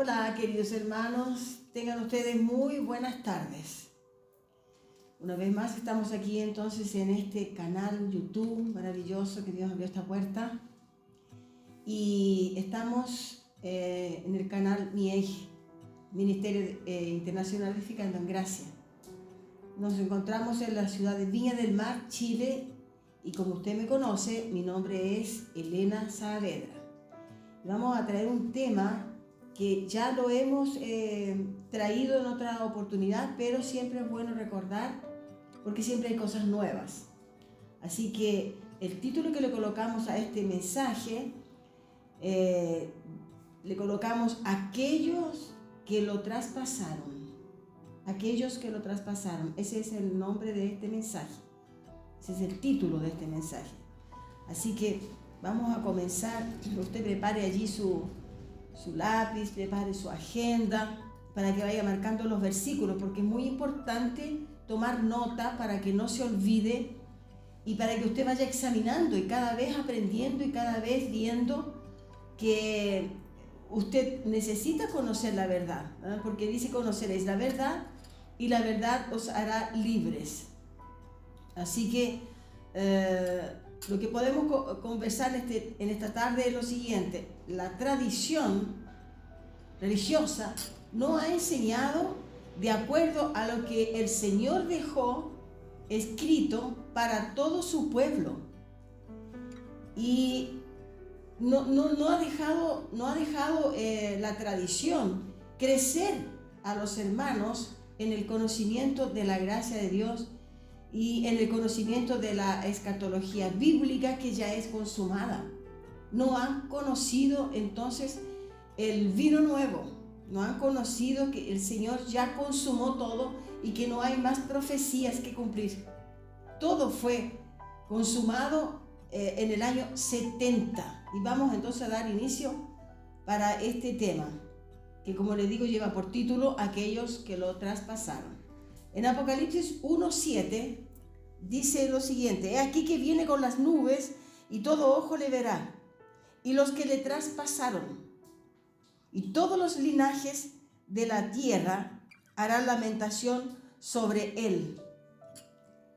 Hola, queridos hermanos, tengan ustedes muy buenas tardes. Una vez más estamos aquí entonces en este canal YouTube maravilloso que Dios abrió esta puerta. Y estamos en el canal MIEG, Ministerio Internacional Edificando en Gracia. Nos encontramos en la ciudad de Viña del Mar, Chile, y como usted me conoce, mi nombre es Elena Saavedra. Vamos a traer un tema que ya lo hemos traído en otra oportunidad, pero siempre es bueno recordar porque siempre hay cosas nuevas. Así que el título que le colocamos a este mensaje, le colocamos aquellos que lo traspasaron. Aquellos que lo traspasaron. Ese es el nombre de este mensaje. Ese es el título de este mensaje. Así que vamos a comenzar. Usted prepare allí su lápiz, prepare su agenda para que vaya marcando los versículos, porque es muy importante tomar nota para que no se olvide y para que usted vaya examinando y cada vez aprendiendo y cada vez viendo que usted necesita conocer la verdad, ¿verdad? Porque dice: conoceréis la verdad y la verdad os hará libres. Así que lo que podemos conversar en esta tarde es lo siguiente: la tradición religiosa no ha enseñado de acuerdo a lo que el Señor dejó escrito para todo su pueblo, y no ha dejado la tradición crecer a los hermanos en el conocimiento de la gracia de Dios y en el conocimiento de la escatología bíblica que ya es consumada. No han conocido entonces el vino nuevo, no han conocido que el Señor ya consumó todo y que no hay más profecías que cumplir. Todo fue consumado en el año 70. Y vamos entonces a dar inicio para este tema, que como les digo lleva por título aquellos que lo traspasaron. En Apocalipsis 1:7 dice lo siguiente: he aquí que viene con las nubes y todo ojo le verá, y los que le traspasaron, y todos los linajes de la tierra harán lamentación sobre él.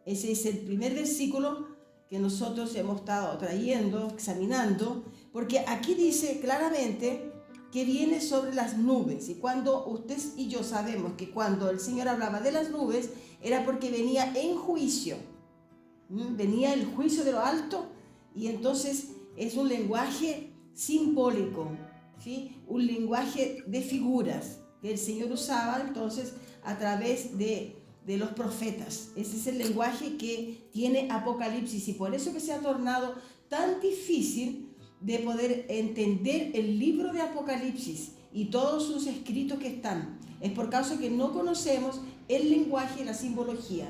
Ese es el primer versículo que nosotros hemos estado trayendo, examinando, porque aquí dice claramente que viene sobre las nubes. Y cuando usted y yo sabemos que cuando el Señor hablaba de las nubes, era porque venía en juicio. Venía el juicio de lo alto, y entonces es un lenguaje simbólico, ¿sí? Un lenguaje de figuras que el Señor usaba entonces a través de los profetas. Ese es el lenguaje que tiene Apocalipsis, y por eso que se ha tornado tan difícil de poder entender el libro de Apocalipsis y todos sus escritos que están. Es por causa que no conocemos el lenguaje y la simbología.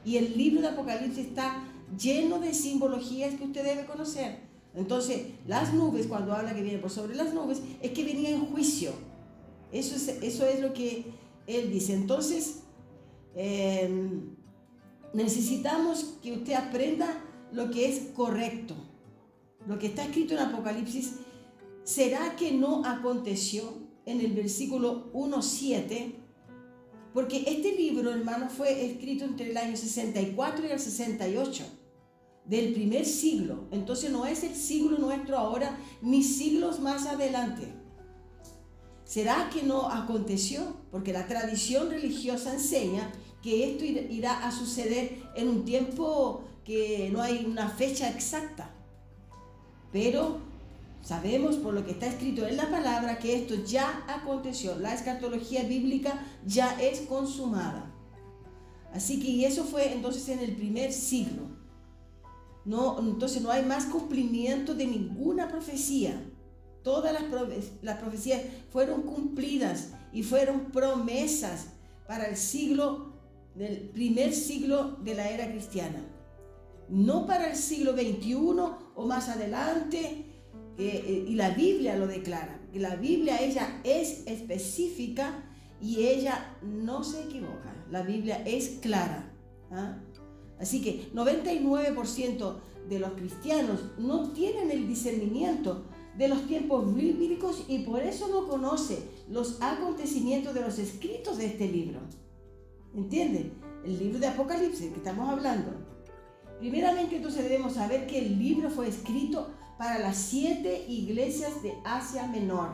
Y el libro de Apocalipsis está lleno de simbologías que usted debe conocer. Entonces, las nubes, cuando habla que viene por sobre las nubes, es que venía en juicio. Eso es lo que él dice. Entonces, necesitamos que usted aprenda lo que es correcto. Lo que está escrito en Apocalipsis, ¿será que no aconteció? En el versículo 1:7, porque este libro, hermano, fue escrito entre el año 64 y el 68 del primer siglo. Entonces no es el siglo nuestro ahora, ni siglos más adelante. ¿Será que no aconteció? Porque la tradición religiosa enseña que esto irá a suceder en un tiempo que no hay una fecha exacta. Pero sabemos por lo que está escrito en la palabra que esto ya aconteció. La escatología bíblica ya es consumada. Así que y eso fue entonces en el primer siglo. Entonces no hay más cumplimiento de ninguna profecía. Todas las profecías fueron cumplidas y fueron promesas para el siglo, del primer siglo de la era cristiana. No para el siglo XXI o más adelante, y la Biblia lo declara. La Biblia, ella es específica y ella no se equivoca. La Biblia es clara. Así que 99% de los cristianos no tienen el discernimiento de los tiempos bíblicos y por eso no conoce los acontecimientos de los escritos de este libro. ¿Entienden? El libro de Apocalipsis que estamos hablando. Primeramente, entonces debemos saber que el libro fue escrito para las 7 iglesias de Asia Menor.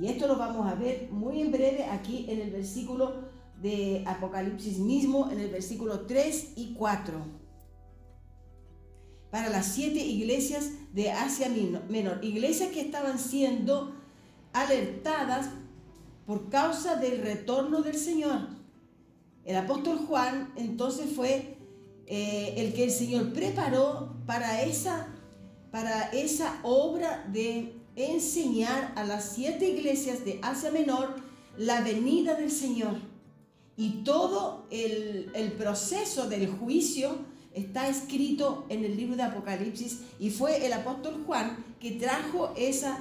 Y esto lo vamos a ver muy en breve aquí en el versículo de Apocalipsis mismo, en el versículo 3 y 4. Para las 7 iglesias de Asia Menor. Iglesias que estaban siendo alertadas por causa del retorno del Señor. El apóstol Juan entonces fue el que el Señor preparó para esa obra de enseñar a las 7 iglesias de Asia Menor la venida del Señor. Y todo el proceso del juicio está escrito en el libro de Apocalipsis y fue el apóstol Juan que trajo esa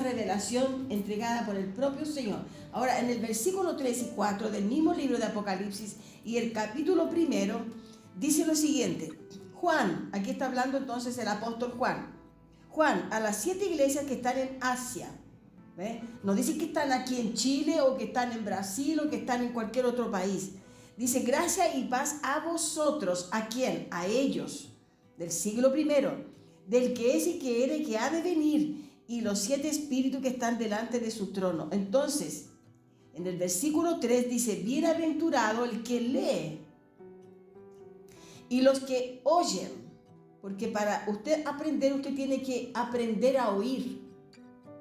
revelación entregada por el propio Señor. Ahora, en el versículo 3 y 4 del mismo libro de Apocalipsis y el capítulo 1, dice lo siguiente. Juan, aquí está hablando entonces el apóstol Juan. Juan, a las 7 iglesias que están en Asia. No dice que están aquí en Chile o que están en Brasil o que están en cualquier otro país. Dice, gracia y paz a vosotros. ¿A quién? A ellos, del siglo I, del que es y que era y que ha de venir, y los 7 espíritus que están delante de su trono. Entonces, en el versículo 3 dice, bienaventurado el que lee y los que oyen, porque para usted aprender, usted tiene que aprender a oír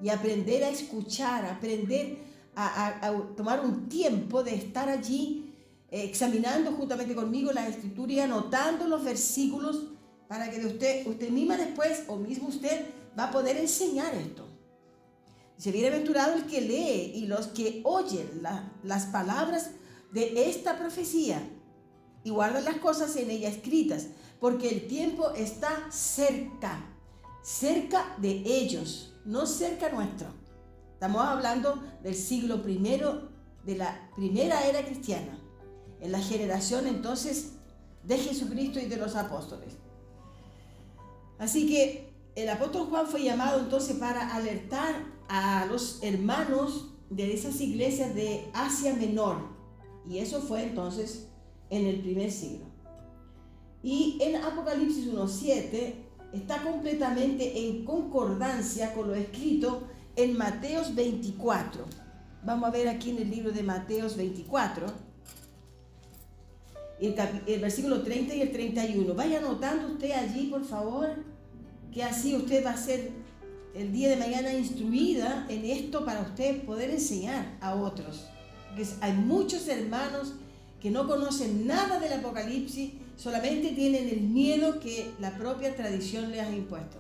y aprender a escuchar, aprender a tomar un tiempo de estar allí examinando juntamente conmigo las escrituras y anotando los versículos para que usted misma después o mismo usted va a poder enseñar esto. Dice, bienaventurado el que lee y los que oyen las palabras de esta profecía y guardan las cosas en ella escritas, porque el tiempo está cerca de ellos, no cerca nuestro. Estamos hablando del siglo I, de la primera era cristiana, en la generación entonces de Jesucristo y de los apóstoles. Así que el apóstol Juan fue llamado entonces para alertar a los hermanos de esas iglesias de Asia Menor. Y eso fue entonces en el primer siglo. Y en Apocalipsis 1:7 está completamente en concordancia con lo escrito en Mateos 24. Vamos a ver aquí en el libro de Mateos 24, el versículo 30 y el 31. Vaya anotando usted allí, por favor, que así usted va a ser el día de mañana instruida en esto para usted poder enseñar a otros. Porque hay muchos hermanos que no conocen nada del Apocalipsis, solamente tienen el miedo que la propia tradición les ha impuesto.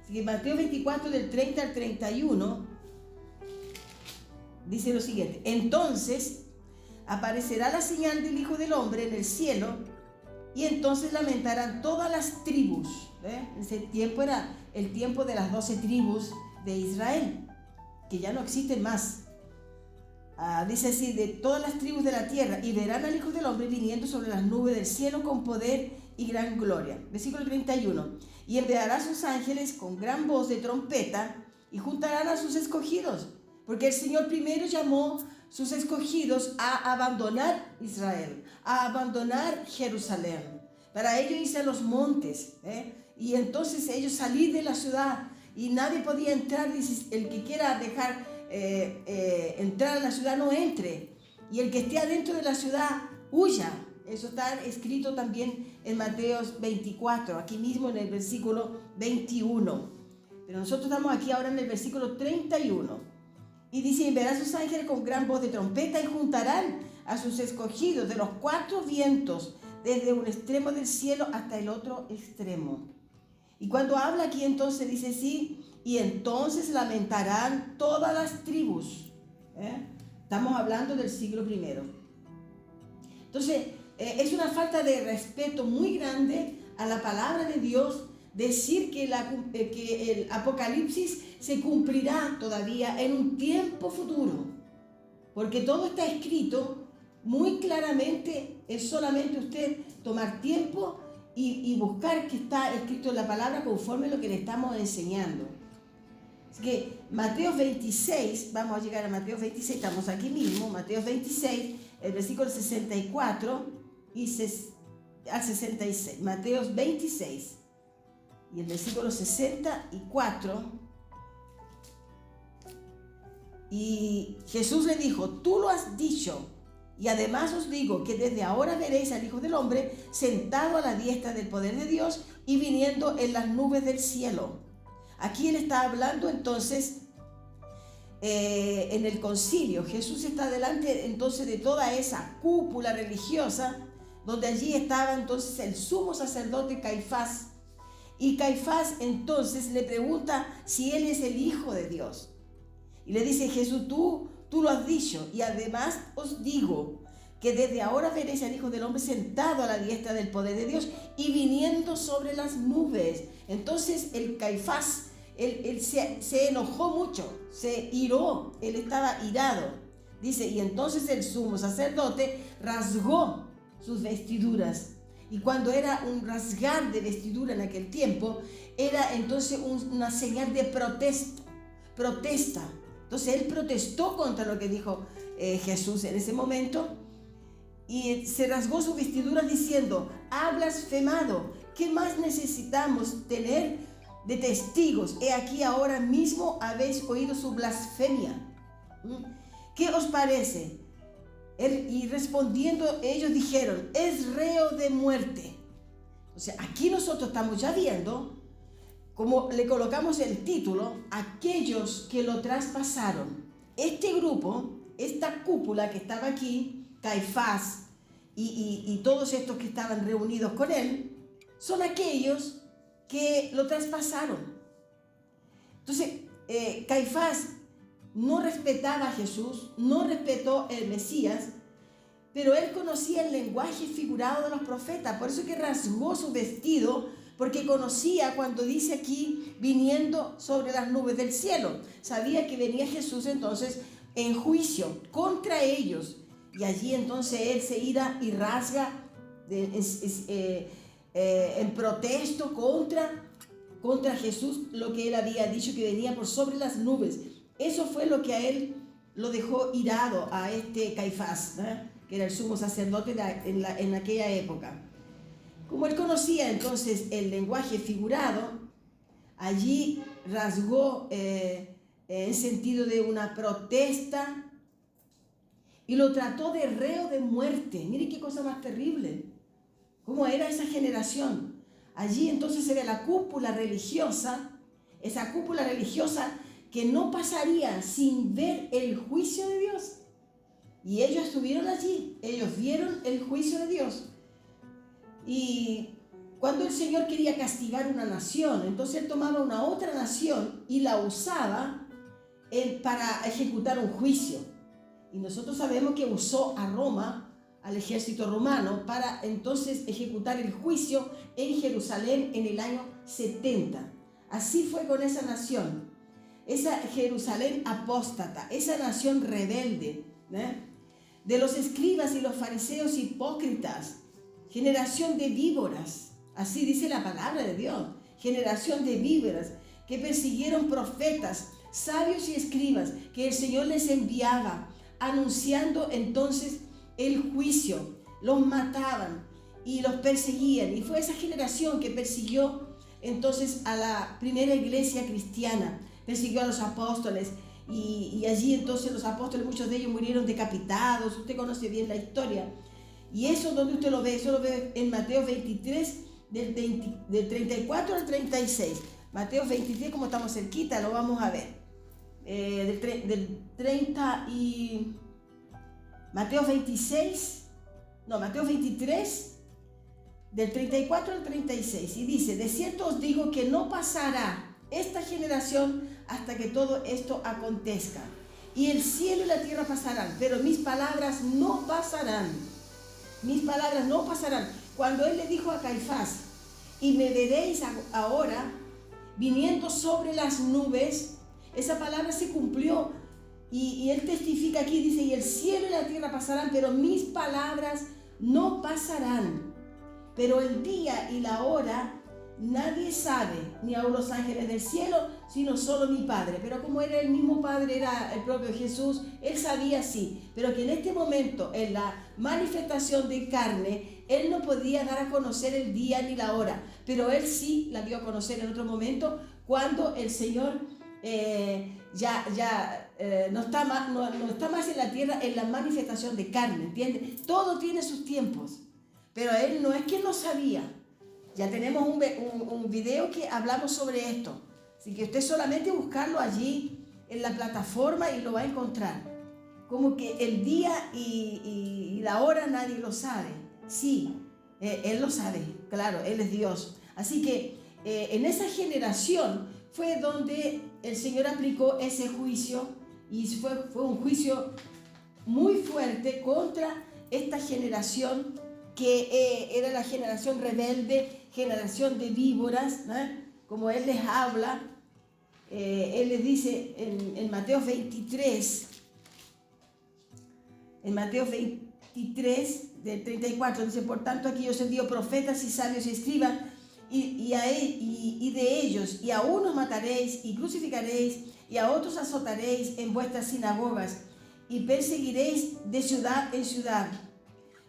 Así que Mateo 24 del 30 al 31 dice lo siguiente. Entonces aparecerá la señal del Hijo del Hombre en el cielo y entonces lamentarán todas las tribus. Ese tiempo era el tiempo de las 12 tribus de Israel, que ya no existen más. Dice así, de todas las tribus de la tierra, y verán al Hijo del Hombre viniendo sobre las nubes del cielo con poder y gran gloria. Versículo 31. Y enviará a sus ángeles con gran voz de trompeta y juntarán a sus escogidos, porque el Señor primero llamó sus escogidos a abandonar Israel, a abandonar Jerusalén. Para ello hice los montes, y entonces ellos salir de la ciudad y nadie podía entrar. Dice, el que quiera dejar entrar a la ciudad no entre, y el que esté adentro de la ciudad huya. Eso está escrito también en Mateo 24, aquí mismo en el versículo 21, pero nosotros estamos aquí ahora en el versículo 31, y dice, verá a sus ángeles con gran voz de trompeta y juntarán a sus escogidos de los 4 vientos, desde un extremo del cielo hasta el otro extremo. Y cuando habla aquí entonces dice sí, y entonces lamentarán todas las tribus. Estamos hablando del siglo I. Entonces, es una falta de respeto muy grande a la palabra de Dios decir que el Apocalipsis se cumplirá todavía en un tiempo futuro. Porque todo está escrito muy claramente, es solamente usted tomar tiempo y buscar que está escrito en la palabra conforme a lo que le estamos enseñando. Así que Mateo 26, vamos a llegar a Mateo 26, estamos aquí mismo, Mateo 26, el versículo 64 al 66. Mateo 26 y el versículo 64. Y Jesús le dijo: tú lo has dicho, y además os digo que desde ahora veréis al Hijo del Hombre sentado a la diestra del poder de Dios y viniendo en las nubes del cielo. Aquí él está hablando entonces en el concilio. Jesús está delante entonces de toda esa cúpula religiosa, donde allí estaba entonces el sumo sacerdote Caifás. Y Caifás entonces le pregunta si él es el Hijo de Dios. Y le dice: Jesús, tú lo has dicho, y además os digo que desde ahora veréis al Hijo del Hombre sentado a la diestra del poder de Dios y viniendo sobre las nubes. Entonces el Caifás, él se enojó mucho, se iró, él estaba irado. Dice: y entonces el sumo sacerdote rasgó sus vestiduras. Y cuando era un rasgar de vestidura en aquel tiempo, era entonces una señal de protesta. Entonces él protestó contra lo que dijo Jesús en ese momento, y se rasgó sus vestiduras diciendo: ha blasfemado, ¿qué más necesitamos tener de testigos? He aquí ahora mismo habéis oído su blasfemia. ¿Qué os parece? Y respondiendo ellos dijeron: es reo de muerte. O sea, aquí nosotros estamos ya viendo, como le colocamos el título, aquellos que lo traspasaron. Este grupo, esta cúpula que estaba aquí, Caifás y todos estos que estaban reunidos con él, son aquellos que lo traspasaron. Entonces, Caifás no respetaba a Jesús, no respetó el Mesías, pero él conocía el lenguaje figurado de los profetas. Por eso que rasgó su vestido, porque conocía cuando dice aquí viniendo sobre las nubes del cielo. Sabía que venía Jesús entonces en juicio contra ellos. Y allí entonces él se ira y rasga en protesto contra Jesús, lo que él había dicho que venía por sobre las nubes. Eso fue lo que a él lo dejó irado, a este Caifás, que era el sumo sacerdote en aquella época. Como él conocía entonces el lenguaje figurado, allí rasgó en sentido de una protesta y lo trató de reo de muerte. Mire qué cosa más terrible, cómo era esa generación. Allí entonces se ve la cúpula religiosa, esa cúpula religiosa que no pasaría sin ver el juicio de Dios. Y ellos estuvieron allí, ellos vieron el juicio de Dios. Y cuando el Señor quería castigar una nación, entonces él tomaba una otra nación y la usaba para ejecutar un juicio. Y nosotros sabemos que usó a Roma, al ejército romano, para entonces ejecutar el juicio en Jerusalén en el año 70. Así fue con esa nación, esa Jerusalén apóstata, esa nación rebelde, de los escribas y los fariseos hipócritas, generación de víboras. Así dice la palabra de Dios, generación de víboras, que persiguieron profetas, sabios y escribas, que el Señor les enviaba, anunciando entonces el juicio. Los mataban y los perseguían, y fue esa generación que persiguió entonces a la primera iglesia cristiana, persiguió a los apóstoles, y allí entonces los apóstoles, muchos de ellos murieron decapitados. Usted conoce bien la historia, y eso donde usted lo ve, eso lo ve en Mateo 23 del 34 al 36. Mateo 23, como estamos cerquita, lo vamos a ver. Del 30 y Mateo 23 del 34 al 36, y dice: de cierto os digo que no pasará esta generación hasta que todo esto acontezca. Y el cielo y la tierra pasarán, pero mis palabras no pasarán. Mis palabras no pasarán. Cuando él le dijo a Caifás: y me veréis ahora viniendo sobre las nubes, esa palabra se cumplió, y él testifica aquí, dice: y el cielo y la tierra pasarán, pero mis palabras no pasarán. pero el día y la hora nadie sabe, ni aun los ángeles del cielo, sino solo mi Padre. Pero como era el mismo Padre, era el propio Jesús, Él sabía sí, pero que en este momento, en la manifestación de carne, Él no podía dar a conocer el día ni la hora, pero Él sí la dio a conocer en otro momento, cuando el Señor no está más en la tierra, en la manifestación de carne, ¿entiendes? Todo tiene sus tiempos, pero Él no es que no sabía. Ya tenemos un video que hablamos sobre esto. Así que usted solamente buscarlo allí en la plataforma y lo va a encontrar. Como que el día y la hora nadie lo sabe. Sí, Él lo sabe, claro, Él es Dios. Así que en esa generación fue donde el Señor aplicó ese juicio, y fue un juicio muy fuerte contra esta generación que era la generación rebelde, generación de víboras, ¿no? Como Él les habla, Él les dice en Mateo 23, del 34, dice: por tanto aquí os envío profetas y sabios y escribas, y de ellos, y a unos mataréis y crucificaréis, y a otros azotaréis en vuestras sinagogas, y perseguiréis de ciudad en ciudad,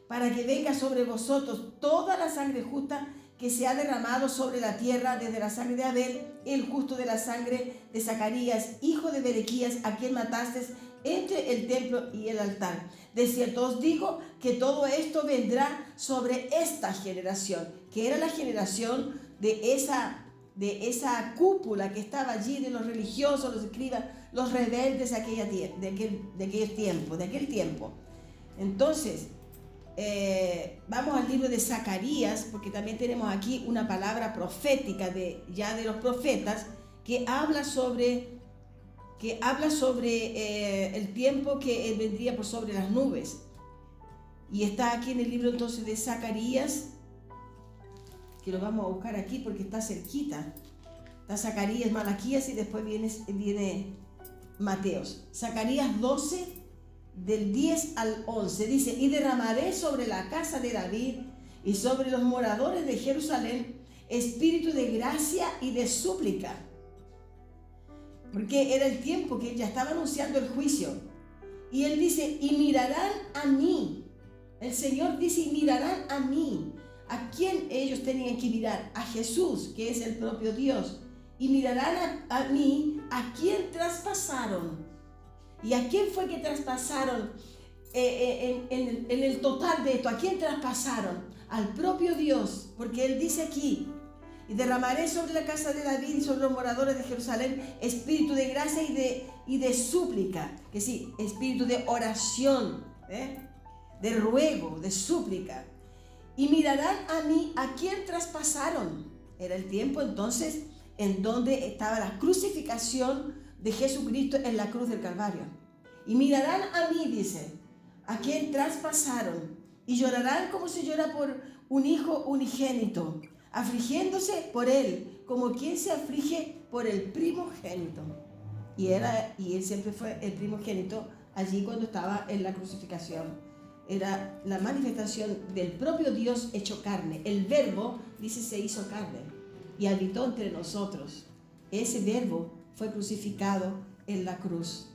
para que venga sobre vosotros toda la sangre justa que se ha derramado sobre la tierra, desde la sangre de Abel, el justo, de la sangre de Zacarías, hijo de Berequías, a quien matasteis entre el templo y el altar. De cierto os digo que todo esto vendrá sobre esta generación, que era la generación de esa cúpula que estaba allí, de los religiosos, los escribas, los rebeldes de aquel tiempo. Entonces, vamos al libro de Zacarías, porque también tenemos aquí una palabra profética de los profetas que habla sobre el tiempo que vendría por sobre las nubes. Y está aquí en el libro entonces de Zacarías, que lo vamos a buscar aquí porque está cerquita. Está Zacarías, Malaquías y después viene Mateos. Zacarías 12, del 10 al 11, dice: y derramaré sobre la casa de David y sobre los moradores de Jerusalén espíritu de gracia y de súplica. Porque era el tiempo que ya estaba anunciando el juicio. Y él dice: y mirarán a mí. El Señor dice: y mirarán a mí. ¿A quién ellos tenían que mirar? A Jesús, que es el propio Dios. Y mirarán a mí, a quien traspasaron. ¿Y a quién fue que traspasaron en el total de esto? ¿A quién traspasaron? Al propio Dios, porque Él dice aquí: y derramaré sobre la casa de David y sobre los moradores de Jerusalén espíritu de gracia y de súplica, que sí, espíritu de oración, de ruego, de súplica. Y mirarán a mí, a quien traspasaron. Era el tiempo entonces en donde estaba la crucificación de Jesucristo en la cruz del Calvario. Y mirarán a mí, dice, a quien traspasaron, y llorarán como se llora por un hijo unigénito, afligiéndose por él, como quien se aflige por el primogénito. Y él siempre fue el primogénito allí cuando estaba en la crucificación. Era la manifestación del propio Dios hecho carne. El verbo, dice, se hizo carne y habitó entre nosotros. Ese verbo fue crucificado en la cruz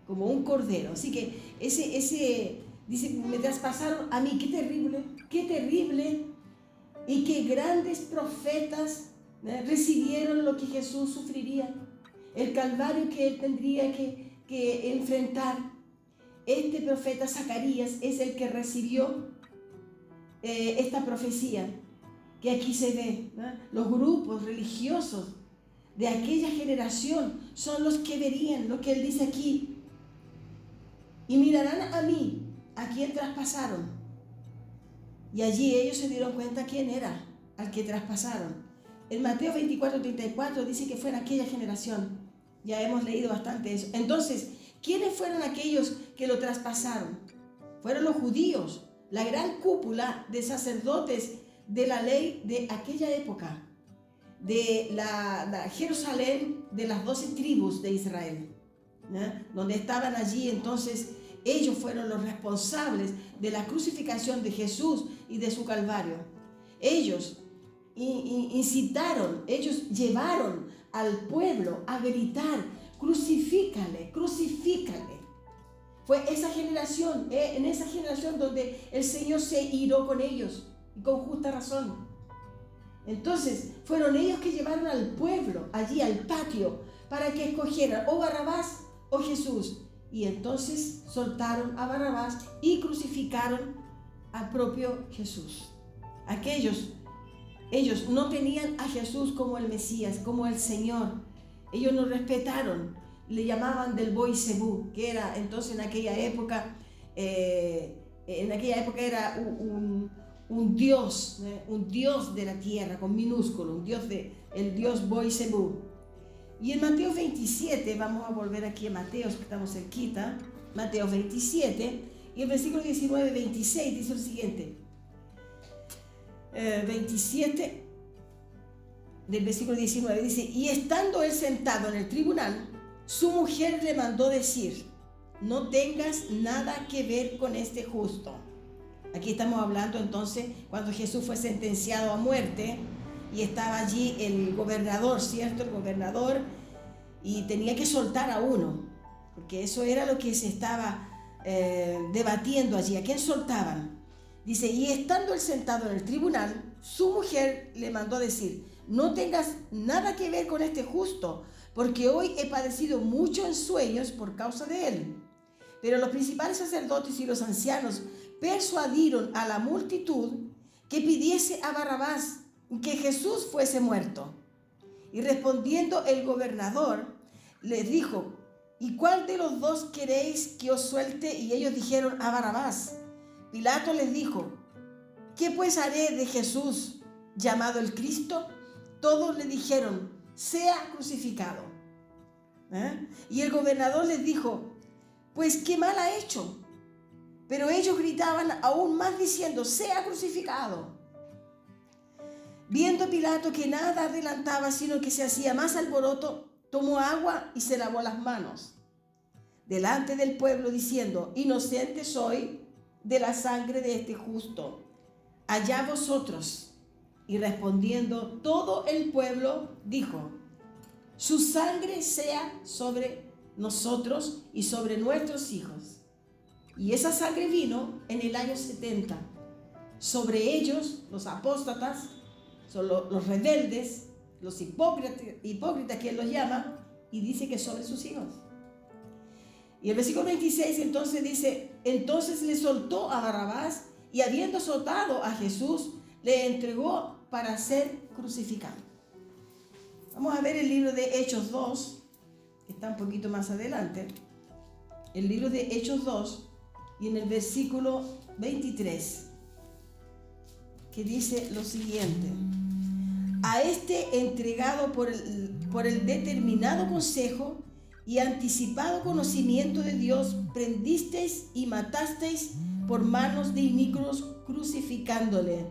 como un cordero. Así que ese dice: me traspasaron a mí. Qué terrible, y qué grandes profetas recibieron lo que Jesús sufriría, el calvario que él tendría que enfrentar. Este profeta Zacarías es el que recibió esta profecía que aquí se ve, ¿no? Los grupos religiosos de aquella generación son los que verían lo que él dice aquí. Y mirarán a mí, a quien traspasaron. Y allí ellos se dieron cuenta quién era al que traspasaron. En Mateo 24:34 dice que fue en aquella generación. Ya hemos leído bastante eso. Entonces, ¿quiénes fueron aquellos que lo traspasaron? Fueron los judíos, la gran cúpula de sacerdotes de la ley de aquella época, de la Jerusalén de las 12 tribus de Israel, ¿no? Donde estaban allí. Entonces ellos fueron los responsables de la crucificación de Jesús y de su calvario. ellos incitaron, ellos llevaron al pueblo a gritar: crucifícale, crucifícale. Fue esa generación, en esa generación donde el Señor se iró con ellos, y con justa razón. Entonces, fueron ellos que llevaron al pueblo allí al patio para que escogieran o Barrabás o Jesús. Y entonces soltaron a Barrabás y crucificaron al propio Jesús. Ellos no tenían a Jesús como el Mesías, como el Señor. Ellos no respetaron, le llamaban del Boisebú, que era entonces en aquella época era un dios de la tierra, con minúsculo, el dios Boisebú. Y en Mateo 27, vamos a volver aquí a Mateo, que estamos cerquita, Mateo 27, y el versículo 19-26 dice lo siguiente. 27 del versículo 19 dice: y estando él sentado en el tribunal, su mujer le mandó decir: no tengas nada que ver con este justo. Aquí estamos hablando entonces cuando Jesús fue sentenciado a muerte y estaba allí el gobernador, ¿cierto? El gobernador, y tenía que soltar a uno, porque eso era lo que se estaba debatiendo allí. ¿A quién soltaban? Dice: y estando él sentado en el tribunal, su mujer le mandó a decir: no tengas nada que ver con este justo, porque hoy he padecido mucho en sueños por causa de él. Pero los principales sacerdotes y los ancianos persuadieron a la multitud que pidiese a Barrabás, que Jesús fuese muerto. Y respondiendo el gobernador, les dijo: ¿y cuál de los dos queréis que os suelte? Y ellos dijeron: a Barrabás. Pilato les dijo: ¿qué pues haré de Jesús, llamado el Cristo? Todos le dijeron: sea crucificado. Y el gobernador les dijo: pues qué mal ha hecho. Pero ellos gritaban aún más diciendo: sea crucificado. Viendo Pilato que nada adelantaba, sino que se hacía más alboroto, tomó agua y se lavó las manos delante del pueblo, diciendo: inocente soy de la sangre de este justo, allá vosotros. Y respondiendo todo el pueblo, dijo: su sangre sea sobre nosotros y sobre nuestros hijos. Y esa sangre vino en el año 70 sobre ellos, los apóstatas, son los rebeldes, los hipócritas que él los llama, y dice que sobre sus hijos. Y el versículo 26 entonces dice: entonces le soltó a Barrabás, y habiendo soltado a Jesús, le entregó para ser crucificado. Vamos a ver el libro de Hechos 2, que está un poquito más adelante. El libro de Hechos 2, y en el versículo 23, que dice lo siguiente: a este entregado por el determinado consejo y anticipado conocimiento de Dios, prendisteis y matasteis por manos de inicuos, crucificándole.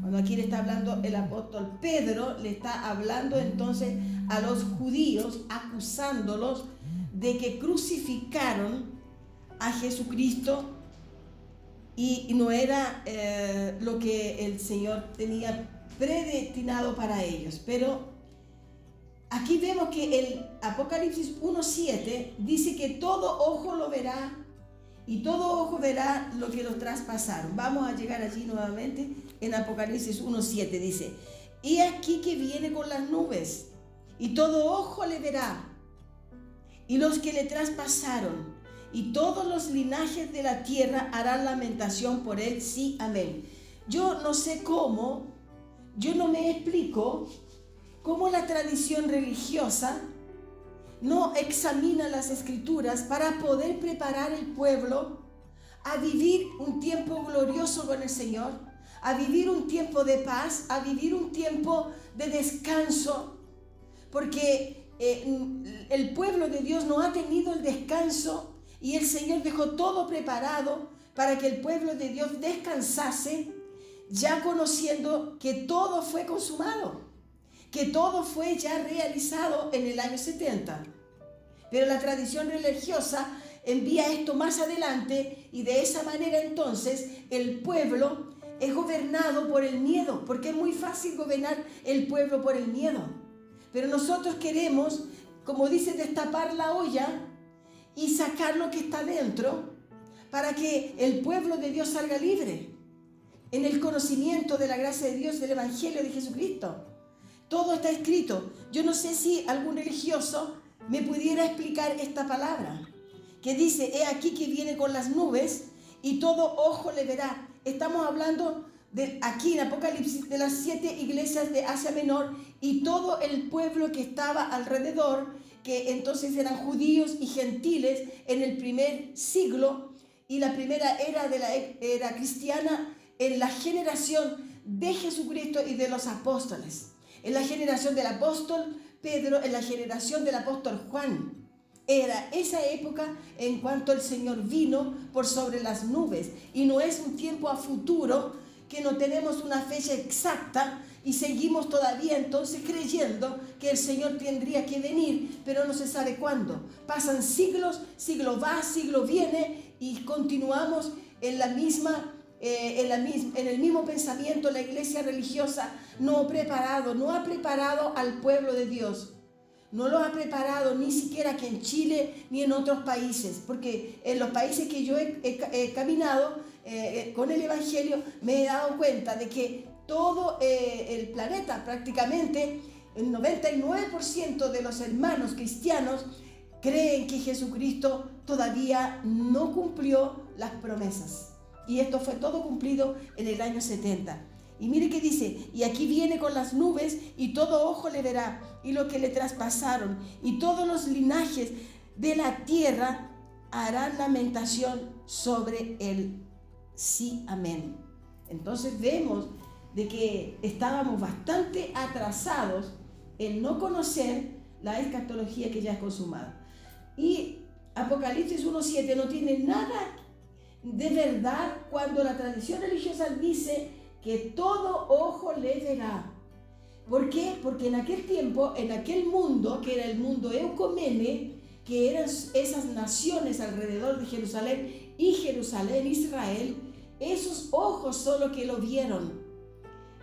Cuando aquí le está hablando el apóstol Pedro, le está hablando entonces a los judíos, acusándolos de que crucificaron a Jesucristo y no era lo que el Señor tenía predestinado para ellos. Pero aquí vemos que el Apocalipsis 1:7 dice que todo ojo lo verá y todo ojo verá lo que los traspasaron. Vamos a llegar allí nuevamente en Apocalipsis 1:7. Dice: y aquí que viene con las nubes, y todo ojo le verá, y los que le traspasaron, y todos los linajes de la tierra harán lamentación por él. Sí, amén. Yo no sé cómo, yo no me explico cómo la tradición religiosa no examina las escrituras para poder preparar el pueblo a vivir un tiempo glorioso con el Señor, a vivir un tiempo de paz, a vivir un tiempo de descanso, porque el pueblo de Dios no ha tenido el descanso y el Señor dejó todo preparado para que el pueblo de Dios descansase, ya conociendo que todo fue consumado, que todo fue ya realizado en el año 70. Pero la tradición religiosa envía esto más adelante, y de esa manera entonces el pueblo es gobernado por el miedo, porque es muy fácil gobernar el pueblo por el miedo. Pero nosotros queremos, como dice, destapar la olla y sacar lo que está dentro para que el pueblo de Dios salga libre en el conocimiento de la gracia de Dios, del Evangelio de Jesucristo. Todo está escrito. Yo no sé si algún religioso me pudiera explicar esta palabra, que dice, he aquí que viene con las nubes y todo ojo le verá. Estamos hablando aquí en Apocalipsis de las 7 iglesias de Asia Menor y todo el pueblo que estaba alrededor, que entonces eran judíos y gentiles en el primer siglo y la primera era de la era cristiana, en la generación de Jesucristo y de los apóstoles, en la generación del apóstol Pedro, en la generación del apóstol Juan. Era esa época en cuanto el Señor vino por sobre las nubes. Y no es un tiempo a futuro, que no tenemos una fecha exacta y seguimos todavía entonces creyendo que el Señor tendría que venir, pero no se sabe cuándo. Pasan siglos, siglo va, siglo viene y continuamos en el mismo pensamiento. La iglesia religiosa no ha preparado al pueblo de Dios. No lo ha preparado ni siquiera aquí en Chile ni en otros países, porque en los países que yo he caminado con el Evangelio me he dado cuenta de que todo el planeta, prácticamente el 99% de los hermanos cristianos creen que Jesucristo todavía no cumplió las promesas. Y esto fue todo cumplido en el año 70. Y mire que dice, y aquí viene con las nubes y todo ojo le verá, y lo que le traspasaron, y todos los linajes de la tierra harán lamentación sobre él. Sí, amén. Entonces vemos de que estábamos bastante atrasados en no conocer la escatología que ya es consumada. Y Apocalipsis 1:7 no tiene nada de verdad cuando la tradición religiosa dice que todo ojo le verá. ¿Por qué? Porque en aquel tiempo, en aquel mundo, que era el mundo Eucomene, que eran esas naciones alrededor de Jerusalén y Jerusalén, Israel, esos ojos son los que lo vieron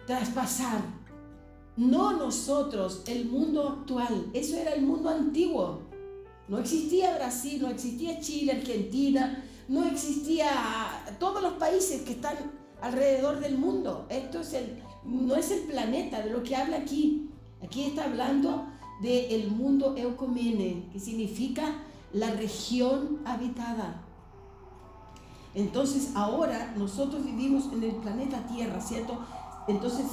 traspasar. No nosotros, el mundo actual. Eso era el mundo antiguo. No existía Brasil, no existía Chile, Argentina, no existía todos los países que están alrededor del mundo. Esto no es el planeta de lo que habla aquí. Aquí está hablando del mundo Eucomene, que significa la región habitada. Entonces ahora nosotros vivimos en el planeta Tierra, ¿cierto? Entonces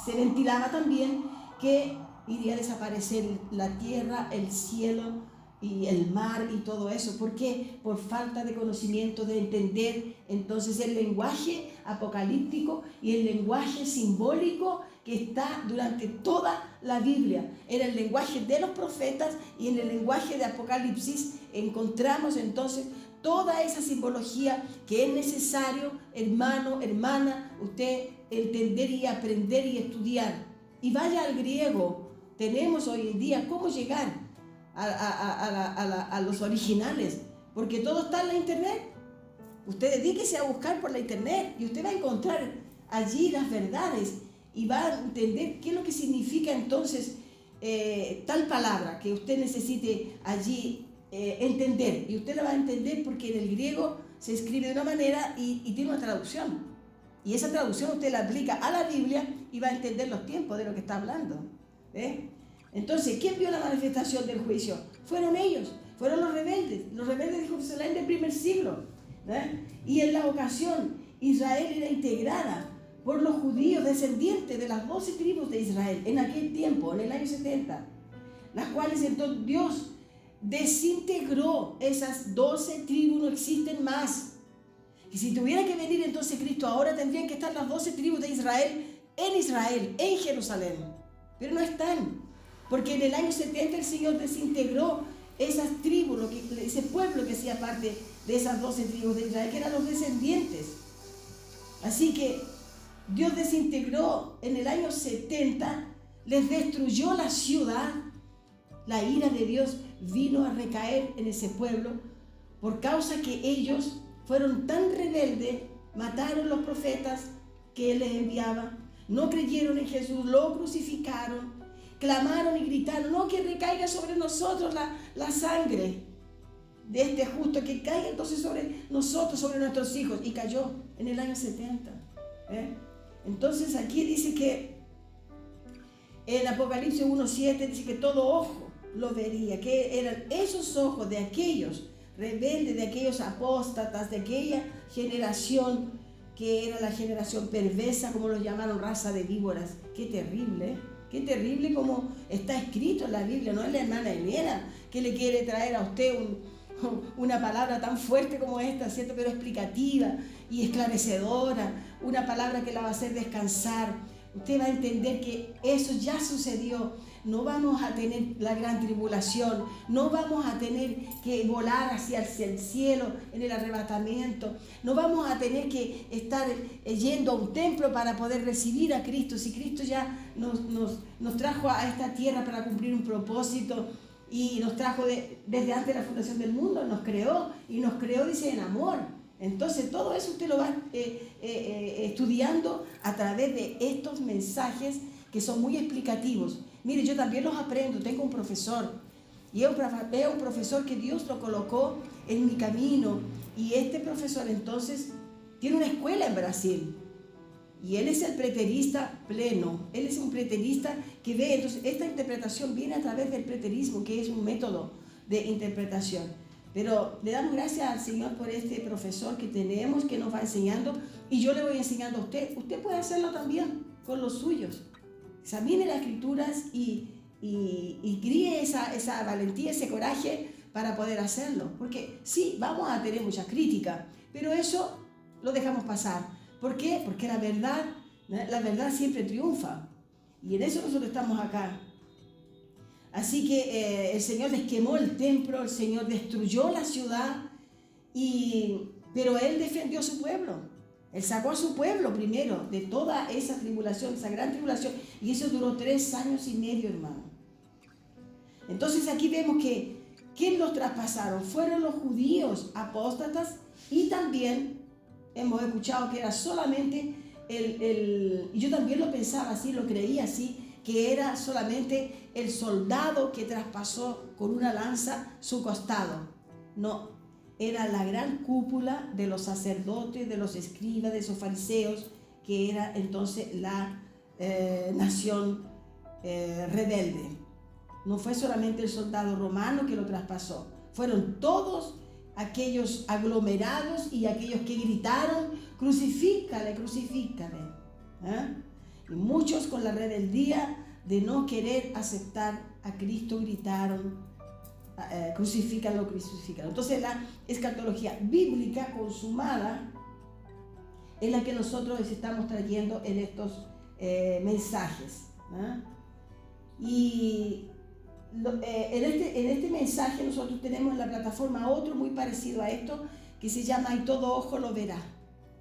se ventilaba también que iría a desaparecer la tierra, el cielo y el mar y todo eso. ¿Por qué? Por falta de conocimiento, de entender entonces el lenguaje apocalíptico y el lenguaje simbólico que está durante toda la Biblia. En el lenguaje de los profetas y en el lenguaje de Apocalipsis encontramos entonces toda esa simbología que es necesario, hermano, hermana, usted entender y aprender y estudiar. Y vaya al griego. Tenemos hoy en día cómo llegar a los originales, porque todo está en la internet. Usted dedíquese a buscar por la internet y usted va a encontrar allí las verdades y va a entender qué es lo que significa entonces tal palabra que usted necesite allí entender. Y usted la va a entender porque en el griego se escribe de una manera y tiene una traducción. Y esa traducción usted la aplica a la Biblia y va a entender los tiempos de lo que está hablando. Entonces, ¿quién vio la manifestación del juicio? Fueron ellos, fueron los rebeldes de Jerusalén del primer siglo. Y en la ocasión, Israel era integrada por los judíos descendientes de las 12 tribus de Israel en aquel tiempo, en el año 70, las cuales entonces Dios desintegró. Esas 12 tribus no existen más. Y si tuviera que venir entonces Cristo ahora, tendrían que estar las 12 tribus de Israel, en Jerusalén. Pero no están, porque en el año 70 el Señor desintegró esas tribus, ese pueblo que hacía parte de esas 12 tribus de Israel, que eran los descendientes. Así que Dios desintegró en el año 70, les destruyó la ciudad. La ira de Dios vino a recaer en ese pueblo por causa que ellos fueron tan rebeldes, mataron los profetas, que Él les enviaba. No creyeron en Jesús, lo crucificaron, clamaron y gritaron, no, que recaiga sobre nosotros la sangre de este justo, que caiga entonces sobre nosotros, sobre nuestros hijos. Y cayó en el año 70. Entonces aquí dice que en Apocalipsis 1:7 dice que todo ojo lo vería, que eran esos ojos de aquellos rebeldes, de aquellos apóstatas, de aquella generación que era la generación perversa, como los llamaron, raza de víboras. Qué terrible como está escrito en la Biblia. No es la hermana Elena que le quiere traer a usted una palabra tan fuerte como esta, ¿cierto? Pero explicativa y esclarecedora, una palabra que la va a hacer descansar. Usted va a entender que eso ya sucedió. No vamos a tener la gran tribulación, no vamos a tener que volar hacia el cielo en el arrebatamiento, no vamos a tener que estar yendo a un templo para poder recibir a Cristo. Si Cristo ya nos trajo a esta tierra para cumplir un propósito, y nos trajo desde antes de la fundación del mundo, nos creó, dice, en amor. Entonces todo eso usted lo va estudiando a través de estos mensajes que son muy explicativos. Mire, yo también los aprendo, tengo un profesor, y es un profesor que Dios lo colocó en mi camino, y este profesor entonces tiene una escuela en Brasil, y él es el preterista pleno, él es un preterista que ve, entonces esta interpretación viene a través del preterismo, que es un método de interpretación. Pero le damos gracias al Señor por este profesor que tenemos, que nos va enseñando, y yo le voy enseñando a usted. Usted puede hacerlo también con los suyos. Examine las Escrituras y críe esa valentía, ese coraje para poder hacerlo. Porque sí, vamos a tener muchas críticas, pero eso lo dejamos pasar. ¿Por qué? Porque la verdad siempre triunfa. Y en eso nosotros estamos acá. Así que el Señor les quemó el templo, el Señor destruyó la ciudad, pero Él defendió a su pueblo. Él sacó a su pueblo primero de toda esa tribulación, esa gran tribulación, y eso duró 3 años y medio, hermano. Entonces aquí vemos que ¿quién los traspasaron? Fueron los judíos apóstatas, y también hemos escuchado que era solamente y yo también lo pensaba así, lo creía así, que era solamente el soldado que traspasó con una lanza su costado. No, era la gran cúpula de los sacerdotes, de los escribas, de esos fariseos, que era entonces la nación rebelde. No fue solamente el soldado romano que lo traspasó, fueron todos aquellos aglomerados y aquellos que gritaron, crucifícale, crucifícale. Y muchos con la rebeldía de no querer aceptar a Cristo gritaron, crucifícalo, crucifícalo. Entonces la escatología bíblica consumada es la que nosotros les estamos trayendo en estos mensajes. Y en este mensaje nosotros tenemos en la plataforma otro muy parecido a esto, que se llama Y todo ojo lo verá,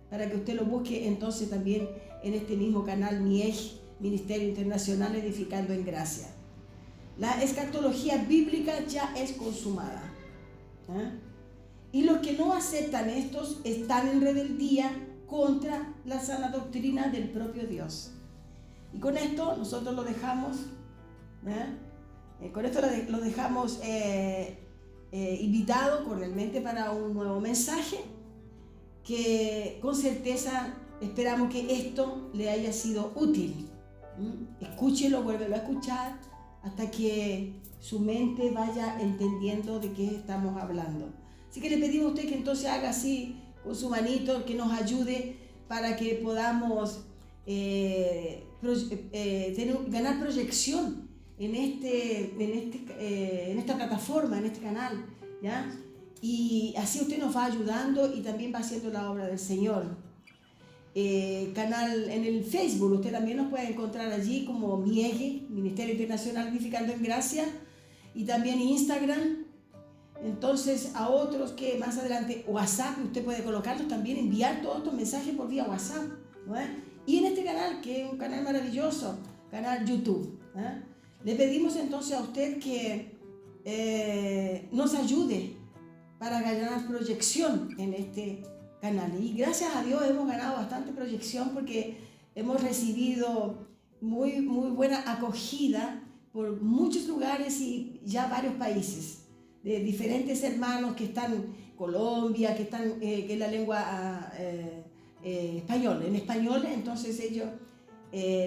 para que usted lo busque entonces también en este mismo canal MIEG, Ministerio Internacional Edificando en Gracia. La escatología bíblica ya es consumada. Y los que no aceptan estos están en rebeldía contra la sana doctrina del propio Dios. Y con esto nosotros lo dejamos, lo dejamos invitado cordialmente para un nuevo mensaje, que con certeza esperamos que esto le haya sido útil. Escúchelo, vuélvelo a escuchar hasta que su mente vaya entendiendo de qué estamos hablando. Así que le pedimos a usted que entonces haga así con su manito, que nos ayude para que podamos ganar proyección en esta plataforma, en este canal, ¿ya? Y así usted nos va ayudando y también va haciendo la obra del Señor. Canal en el Facebook, usted también nos puede encontrar allí como MIEG, Ministerio Internacional Edificando en Gracia, y también Instagram. Entonces a otros que más adelante, WhatsApp, usted puede colocarlos también, enviar todos estos mensajes por vía WhatsApp, ¿no? Y en este canal, que es un canal maravilloso, canal YouTube, le pedimos entonces a usted que nos ayude para ganar proyección en este canal. Y gracias a Dios hemos ganado bastante proyección, porque hemos recibido muy buena acogida por muchos lugares y ya varios países, de diferentes hermanos que están en Colombia, que están en la lengua en español, entonces ellos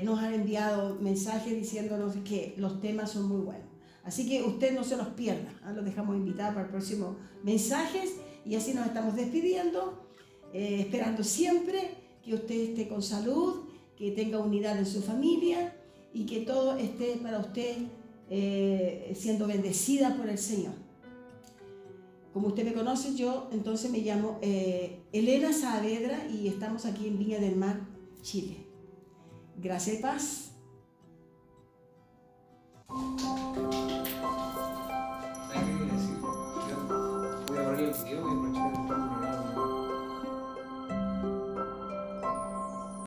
nos han enviado mensajes diciéndonos que los temas son muy buenos. Así que usted no se los pierda, los dejamos invitados para el próximo mensajes y así nos estamos despidiendo, esperando siempre que usted esté con salud, que tenga unidad en su familia y que todo esté para usted siendo bendecida por el Señor. Como usted me conoce, yo entonces me llamo Elena Saavedra y estamos aquí en Viña del Mar, Chile. Gracias y paz.